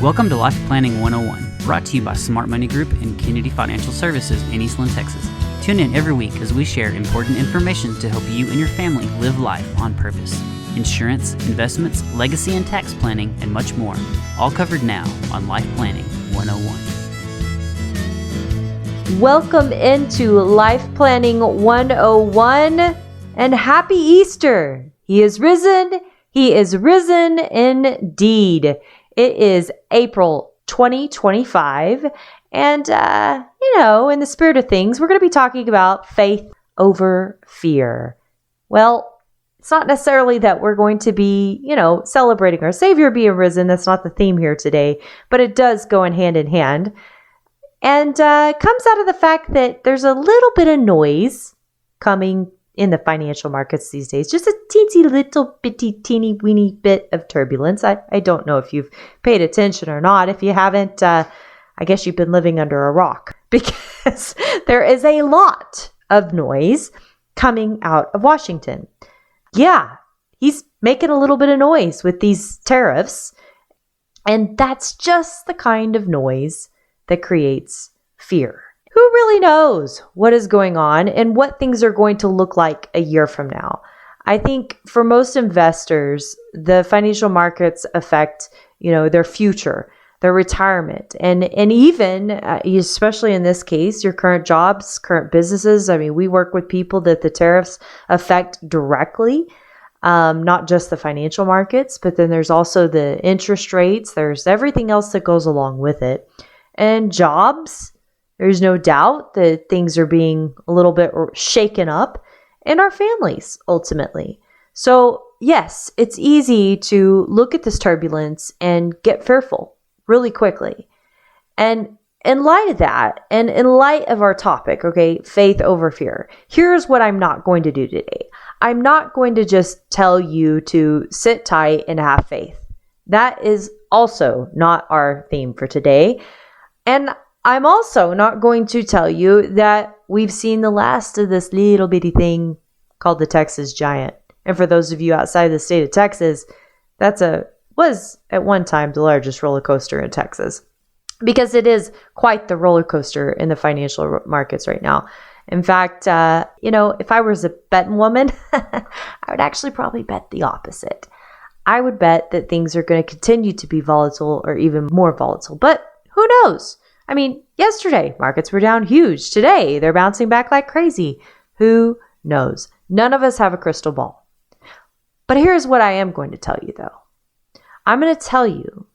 Welcome to Life Planning 101, brought to you by Smart Money Group and Kennedy Financial Services in Eastland, Texas. Tune in every week as we share important information to help you and your family live life on purpose. Insurance, investments, legacy and tax planning, and much more. All covered now on Life Planning 101. Welcome into Life Planning 101 and happy Easter. He is risen. He is risen indeed. It is April 2025, and, in the spirit of things, we're going to be talking about faith over fear. Well, it's not necessarily that we're going to be, celebrating our Savior being risen. That's not the theme here today, but it does go in hand, and comes out of the fact that there's a little bit of noise coming in the financial markets these days. Just a teensy little bitty teeny weeny bit of turbulence. I don't know if you've paid attention or not. If you haven't, I guess you've been living under a rock, because there is a lot of noise coming out of Washington. Yeah, he's making a little bit of noise with these tariffs, and that's just the kind of noise that creates fear. Who really knows what is going on and what things are going to look like a year from now? I think for most investors, the financial markets affect, their future, their retirement, and even, especially in this case, your current jobs, current businesses. I mean, we work with people that the tariffs affect directly, not just the financial markets, but then there's also the interest rates. There's everything else that goes along with it. And jobs, there's no doubt that things are being a little bit shaken up, and our families ultimately. So yes, it's easy to look at this turbulence and get fearful really quickly. And in light of that, and in light of our topic, faith over fear, here's what I'm not going to do today. I'm not going to just tell you to sit tight and have faith. That is also not our theme for today. And I'm also not going to tell you that we've seen the last of this little bitty thing called the Texas Giant. And for those of you outside the state of Texas, was at one time the largest roller coaster in Texas, because it is quite the roller coaster in the financial markets right now. In fact, if I was a betting woman, I would actually probably bet the opposite. I would bet that things are going to continue to be volatile or even more volatile, but who knows? I mean, yesterday, markets were down huge. Today, they're bouncing back like crazy. Who knows? None of us have a crystal ball. But here's what I am going to tell you, though. I'm going to tell you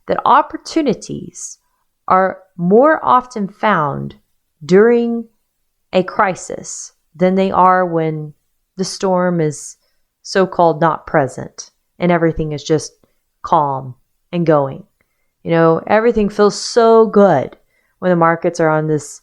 that opportunities are more often found during a crisis than they are when the storm is so-called not present and everything is just calm and going. Everything feels so good when the markets are on this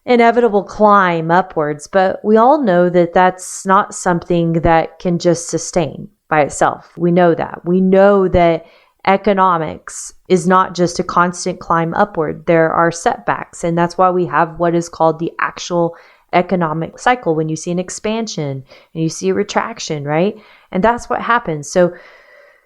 inevitable climb upwards, but we all know that that's not something that can just sustain by itself. We know that. We know that economics is not just a constant climb upward. There are setbacks, and that's why we have what is called the actual economic cycle, when you see an expansion and you see a retraction, right? And that's what happens. So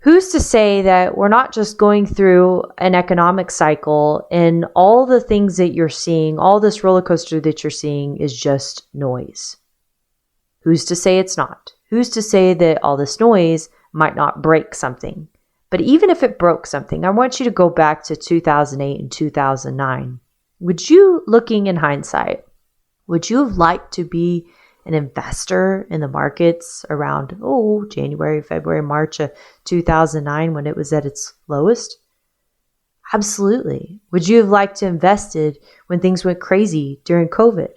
who's to say that we're not just going through an economic cycle and all the things that you're seeing, all this roller coaster that you're seeing is just noise? Who's to say it's not? Who's to say that all this noise might not break something? But even if it broke something, I want you to go back to 2008 and 2009. Would you, looking in hindsight, would you have liked to be an investor in the markets around, January, February, March of 2009 when it was at its lowest? Absolutely. Would you have liked to invested when things went crazy during COVID?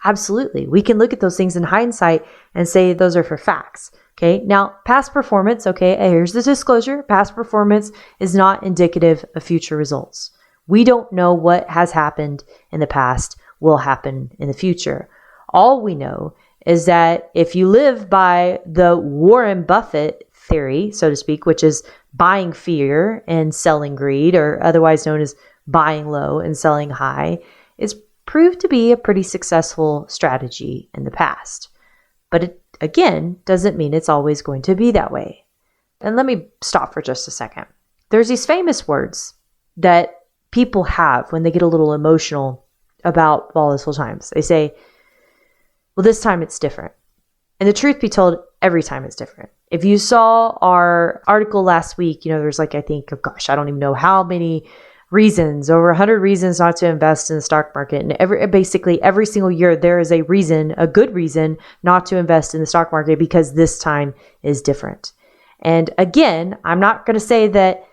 Absolutely. We can look at those things in hindsight and say those are for facts. Okay. Now, past performance. Okay. Here's the disclosure. Past performance is not indicative of future results. We don't know what has happened in the past will happen in the future. All we know is that if you live by the Warren Buffett theory, so to speak, which is buying fear and selling greed, or otherwise known as buying low and selling high, it's proved to be a pretty successful strategy in the past. But it, again, doesn't mean it's always going to be that way. And let me stop for just a second. there's these famous words that people have when they get a little emotional about volatile times. They say, well, this time it's different. And the truth be told, every time it's different. If you saw our article last week, there's I think, I don't even know how many reasons, over 100 reasons not to invest in the stock market. And basically every single year, there is a reason, a good reason not to invest in the stock market because this time is different. And again, I'm not going to say that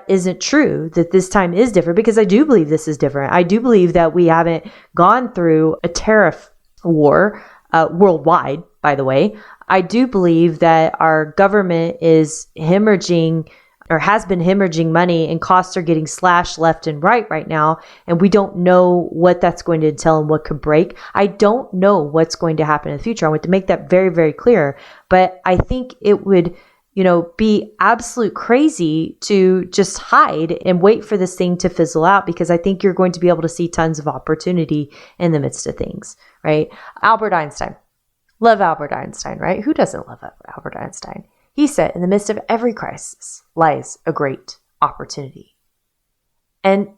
isn't true, that this time is different, because I do believe this is different. I do believe that we haven't gone through a tariff war worldwide, by the way. I do believe that our government is hemorrhaging or has been hemorrhaging money, and costs are getting slashed left and right now. And we don't know what that's going to entail and what could break. I don't know what's going to happen in the future. I want to make that very, very clear. But I think it would, be absolute crazy to just hide and wait for this thing to fizzle out, because I think you're going to be able to see tons of opportunity in the midst of things, right? Albert Einstein. Love Albert Einstein, right? Who doesn't love Albert Einstein? He said, in the midst of every crisis lies a great opportunity. And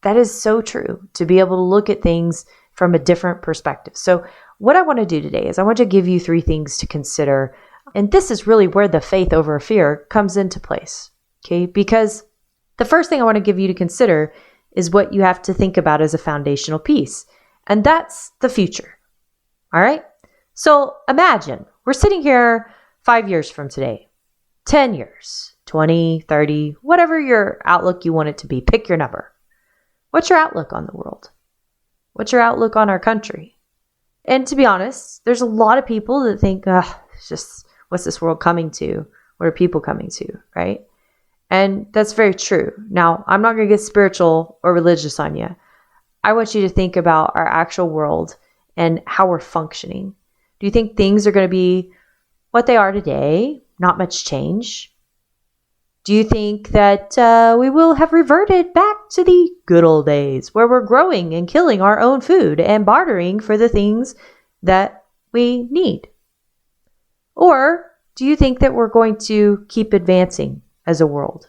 that is so true, to be able to look at things from a different perspective. So what I want to do today is I want to give you 3 things to consider. And this is really where the faith over fear comes into place, okay? Because the first thing I want to give you to consider is what you have to think about as a foundational piece. And that's the future, all right? So imagine we're sitting here 5 years from today, 10 years, 20, 30, whatever your outlook you want it to be. Pick your number. What's your outlook on the world? What's your outlook on our country? And to be honest, there's a lot of people that think, it's just, what's this world coming to? What are people coming to, right? And that's very true. Now, I'm not going to get spiritual or religious on you. I want you to think about our actual world and how we're functioning. Do you think things are going to be what they are today? Not much change? Do you think that we will have reverted back to the good old days where we're growing and killing our own food and bartering for the things that we need? Or do you think that we're going to keep advancing as a world,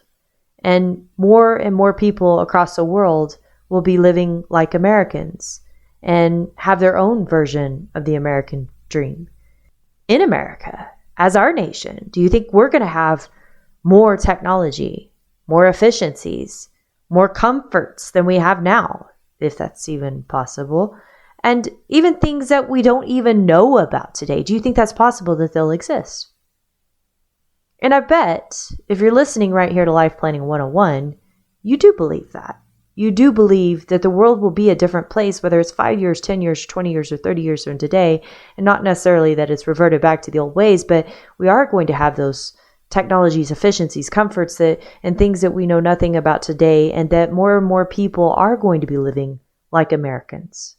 and more people across the world will be living like Americans and have their own version of the American dream? In America, as our nation, do you think we're going to have more technology, more efficiencies, more comforts than we have now, if that's even possible, and even things that we don't even know about today? Do you think that's possible that they'll exist? And I bet if you're listening right here to Life Planning 101, you do believe that. You do believe that the world will be a different place, whether it's 5 years, 10 years, 20 years, or 30 years from today, and not necessarily that it's reverted back to the old ways, but we are going to have those technologies, efficiencies, comforts and things that we know nothing about today, and that more and more people are going to be living like Americans.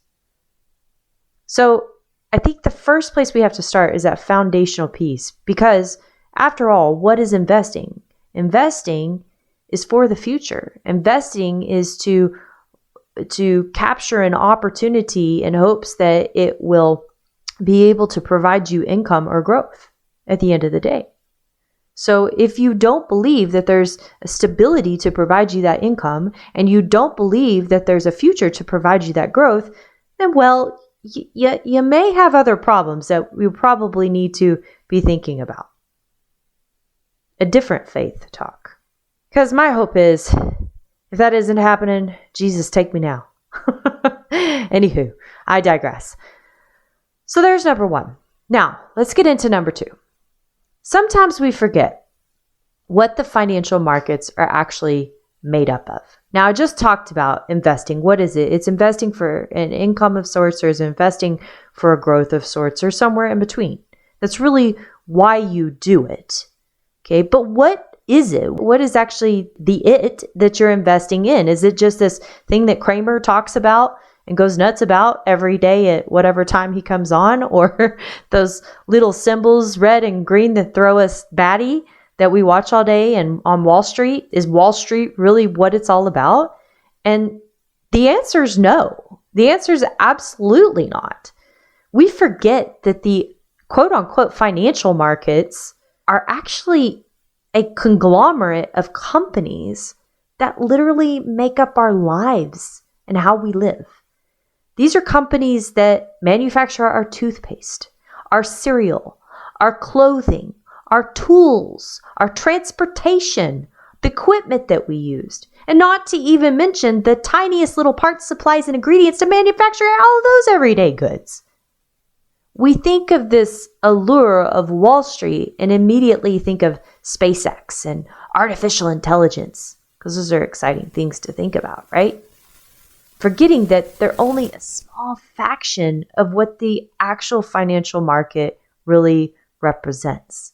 So I think the first place we have to start is that foundational piece, because after all, what is investing? Investing is for the future. Investing is to capture an opportunity in hopes that it will be able to provide you income or growth at the end of the day. So if you don't believe that there's a stability to provide you that income, and you don't believe that there's a future to provide you that growth, then well, you may have other problems that we probably need to be thinking about. A different faith talk. Because my hope is, if that isn't happening, Jesus, take me now. Anywho, I digress. So there's number 1. Now, let's get into number 2. Sometimes we forget what the financial markets are actually made up of. Now, I just talked about investing. What is it? It's investing for an income of sorts, or is it investing for a growth of sorts, or somewhere in between. That's really why you do it. Okay, but what is it? What is actually the it that you're investing in? Is it just this thing that Kramer talks about and goes nuts about every day at whatever time he comes on? Or those little symbols, red and green, that throw us batty that we watch all day and on Wall Street? Is Wall Street really what it's all about? And the answer is no. The answer is absolutely not. We forget that the quote unquote financial markets are actually a conglomerate of companies that literally make up our lives and how we live. These are companies that manufacture our toothpaste, our cereal, our clothing, our tools, our transportation, the equipment that we used, and not to even mention the tiniest little parts, supplies, and ingredients to manufacture all of those everyday goods. We think of this allure of Wall Street and immediately think of SpaceX and artificial intelligence, because those are exciting things to think about, right? Forgetting that they're only a small fraction of what the actual financial market really represents.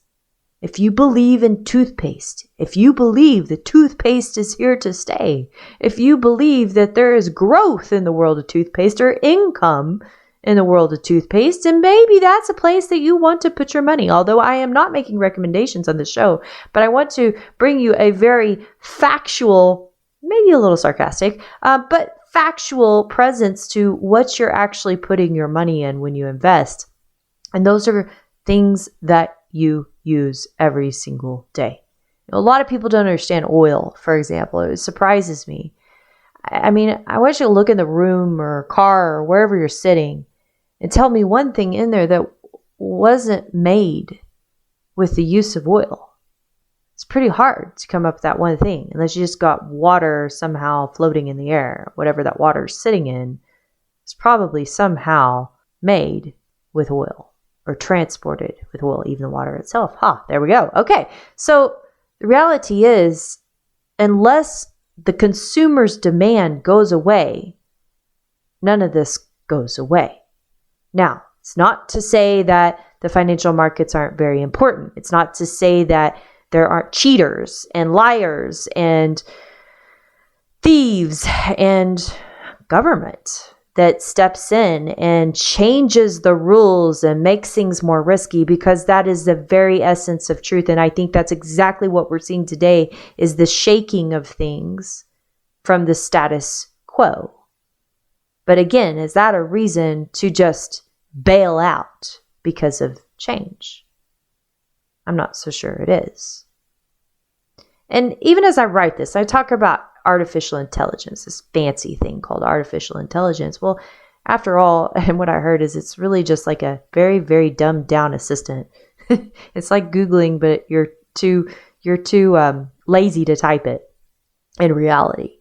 If you believe in toothpaste, if you believe that toothpaste is here to stay, if you believe that there is growth in the world of toothpaste or income in the world of toothpaste, and maybe that's a place that you want to put your money. Although I am not making recommendations on the show, but I want to bring you a very factual, maybe a little sarcastic, but factual presence to what you're actually putting your money in when you invest. And those are things that you use every single day. A lot of people don't understand oil, for example. It surprises me. I mean, I want you to look in the room or car or wherever you're sitting and tell me one thing in there that wasn't made with the use of oil. It's pretty hard to come up with that one thing unless you just got water somehow floating in the air. Whatever that water is sitting in is probably somehow made with oil or transported with oil, even the water itself. There we go. Okay, so the reality is, unless the consumer's demand goes away, none of this goes away. Now, it's not to say that the financial markets aren't very important. It's not to say that there aren't cheaters and liars and thieves and government that steps in and changes the rules and makes things more risky, because that is the very essence of truth. And I think that's exactly what we're seeing today, is the shaking of things from the status quo. But again, is that a reason to just bail out because of change? I'm not so sure it is. And even as I write this, I talk about artificial intelligence, this fancy thing called artificial intelligence. Well, after all, and what I heard is it's really just like a very, very dumbed down assistant. It's like Googling, but you're too lazy to type it in reality.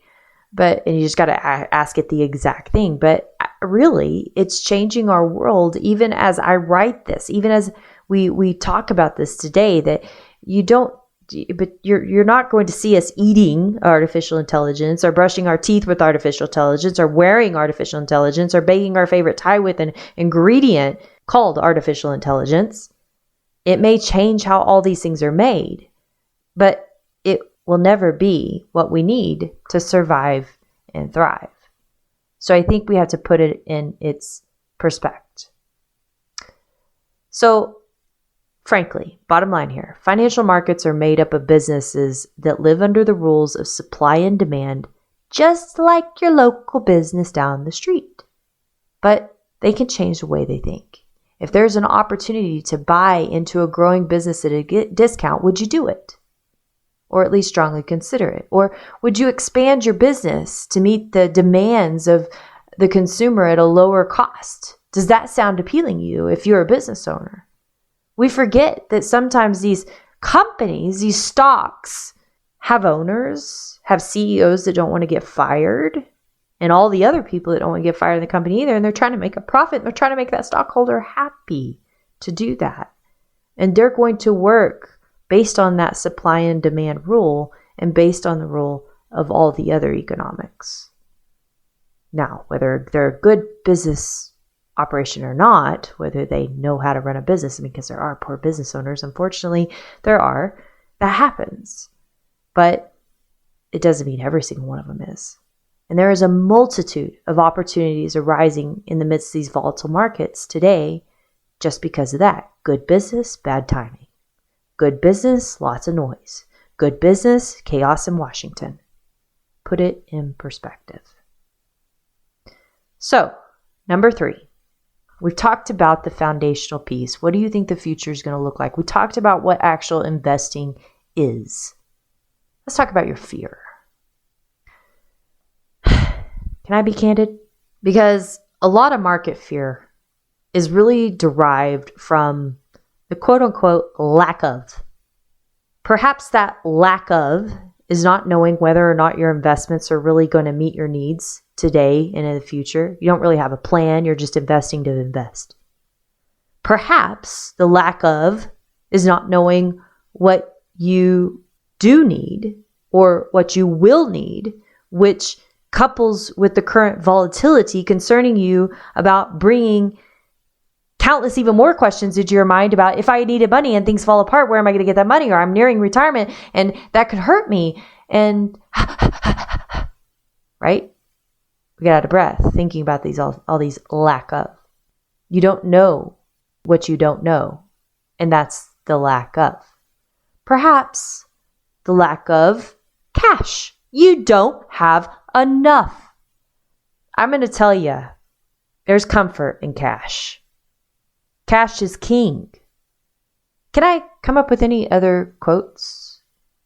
And you just got to ask it the exact thing. But really, it's changing our world, even as I write this, even as we talk about this today, that you're not going to see us eating artificial intelligence or brushing our teeth with artificial intelligence or wearing artificial intelligence or baking our favorite tie with an ingredient called artificial intelligence. It may change how all these things are made, but it will never be what we need to survive and thrive. So I think we have to put it in its perspective. So frankly, bottom line here, financial markets are made up of businesses that live under the rules of supply and demand, just like your local business down the street. But they can change the way they think. If there's an opportunity to buy into a growing business at a discount, would you do it? Or at least strongly consider it? Or would you expand your business to meet the demands of the consumer at a lower cost? Does that sound appealing to you if you're a business owner? We forget that sometimes these companies, these stocks, have owners, have CEOs that don't want to get fired, and all the other people that don't want to get fired in the company either. And they're trying to make a profit. And they're trying to make that stockholder happy to do that. And they're going to work based on that supply and demand rule and based on the rule of all the other economics. Now, whether they're a good business operation or not, whether they know how to run a business, because there are poor business owners, unfortunately, that happens. But it doesn't mean every single one of them is. And there is a multitude of opportunities arising in the midst of these volatile markets today just because of that. Good business, bad timing. Good business, lots of noise. Good business, chaos in Washington. Put it in perspective. So, number 3. We've talked about the foundational piece. What do you think the future is going to look like? We talked about what actual investing is. Let's talk about your fear. Can I be candid? Because a lot of market fear is really derived from the quote-unquote lack of. Perhaps that lack of is not knowing whether or not your investments are really going to meet your needs today and in the future. You don't really have a plan. You're just investing to invest. Perhaps the lack of is not knowing what you do need or what you will need, which couples with the current volatility concerning you about bringing countless even more questions into your mind about if I needed money and things fall apart, where am I going to get that money? Or I'm nearing retirement and that could hurt me. And right? We get out of breath thinking about these all these lack of. You don't know what you don't know. And that's the lack of. Perhaps the lack of cash. You don't have enough. I'm going to tell you, there's comfort in cash. Cash is king. Can I come up with any other quotes?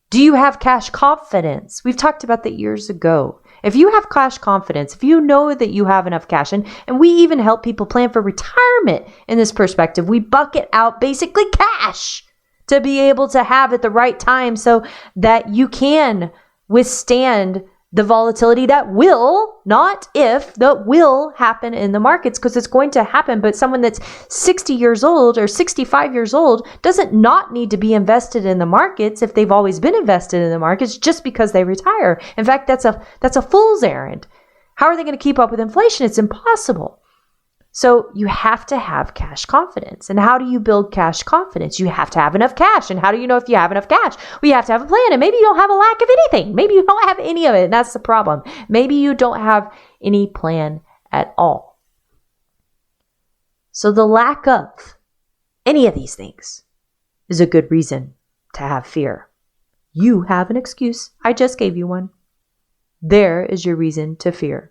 Do you have cash confidence? We've talked about that years ago. If you have cash confidence, if you know that you have enough cash, and we even help people plan for retirement in this perspective, we bucket out basically cash to be able to have at the right time so that you can withstand the volatility that will, not if, that will happen in the markets, because it's going to happen. But someone that's 60 years old or 65 years old doesn't not need to be invested in the markets if they've always been invested in the markets just because they retire. In fact, that's a fool's errand. How are they going to keep up with inflation? It's impossible. So you have to have cash confidence. And how do you build cash confidence? You have to have enough cash. And how do you know if you have enough cash? Well, you have to have a plan. And maybe you don't have a lack of anything. Maybe you don't have any of it. And that's the problem. Maybe you don't have any plan at all. So the lack of any of these things is a good reason to have fear. You have an excuse. I just gave you one. There is your reason to fear.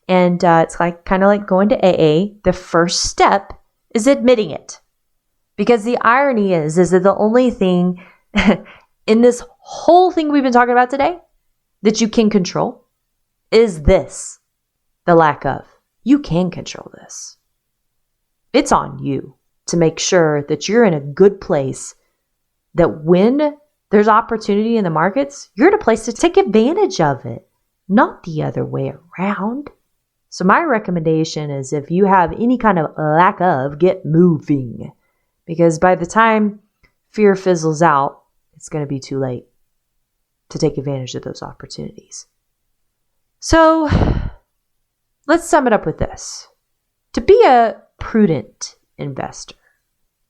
And it's kind of like going to AA. The first step is admitting it. Because the irony is that the only thing in this whole thing we've been talking about today that you can control is this, the lack of. You can control this. It's on you to make sure that you're in a good place, that when there's opportunity in the markets, you're in a place to take advantage of it, not the other way around. So my recommendation is if you have any kind of lack of, get moving. Because by the time fear fizzles out, it's going to be too late to take advantage of those opportunities. So let's sum it up with this. To be a prudent investor,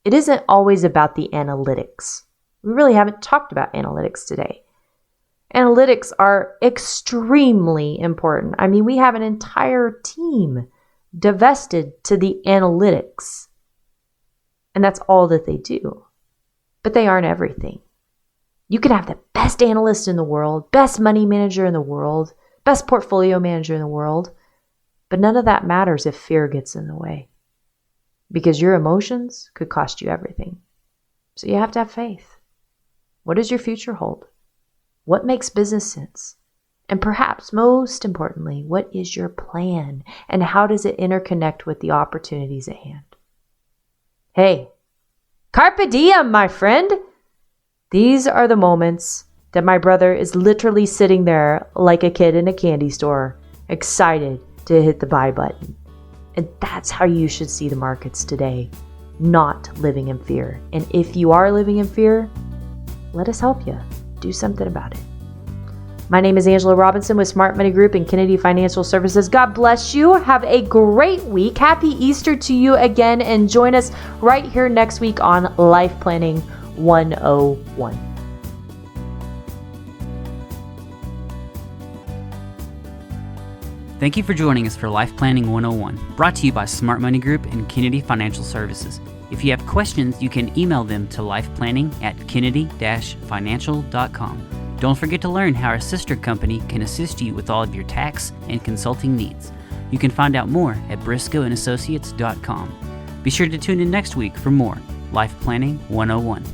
it isn't always about the analytics. We really haven't talked about analytics today. Analytics are extremely important. I mean, we have an entire team divested to the analytics. And that's all that they do. But they aren't everything. You can have the best analyst in the world, best money manager in the world, best portfolio manager in the world. But none of that matters if fear gets in the way. Because your emotions could cost you everything. So you have to have faith. What does your future hold? What makes business sense? And perhaps most importantly, what is your plan? And how does it interconnect with the opportunities at hand? Hey, carpe diem, my friend. These are the moments that my brother is literally sitting there like a kid in a candy store, excited to hit the buy button. And that's how you should see the markets today, not living in fear. And if you are living in fear, let us help you. Do something about it. My name is Angela Robinson with Smart Money Group and Kennedy Financial Services. God bless you. Have a great week. Happy Easter to you again. And join us right here next week on Life Planning 101. Thank you for joining us for Life Planning 101, brought to you by Smart Money Group and Kennedy Financial Services. If you have questions, you can email them to lifeplanning@kennedy-financial.com. Don't forget to learn how our sister company can assist you with all of your tax and consulting needs. You can find out more at briscoeandassociates.com. Be sure to tune in next week for more Life Planning 101.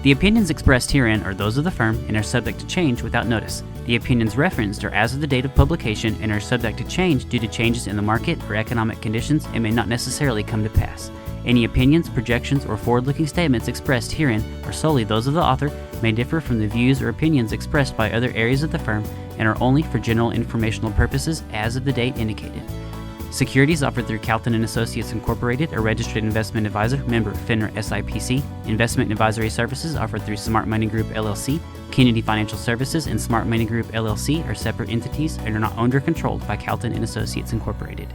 The opinions expressed herein are those of the firm and are subject to change without notice. The opinions referenced are as of the date of publication and are subject to change due to changes in the market or economic conditions and may not necessarily come to pass. Any opinions, projections, or forward-looking statements expressed herein are solely those of the author, may differ from the views or opinions expressed by other areas of the firm, and are only for general informational purposes as of the date indicated. Securities offered through Calton & Associates Incorporated, a registered investment advisor, member FINRA SIPC. Investment advisory services offered through Smart Money Group LLC. Kennedy Financial Services and Smart Money Group LLC are separate entities and are not owned or controlled by Calton & Associates Incorporated.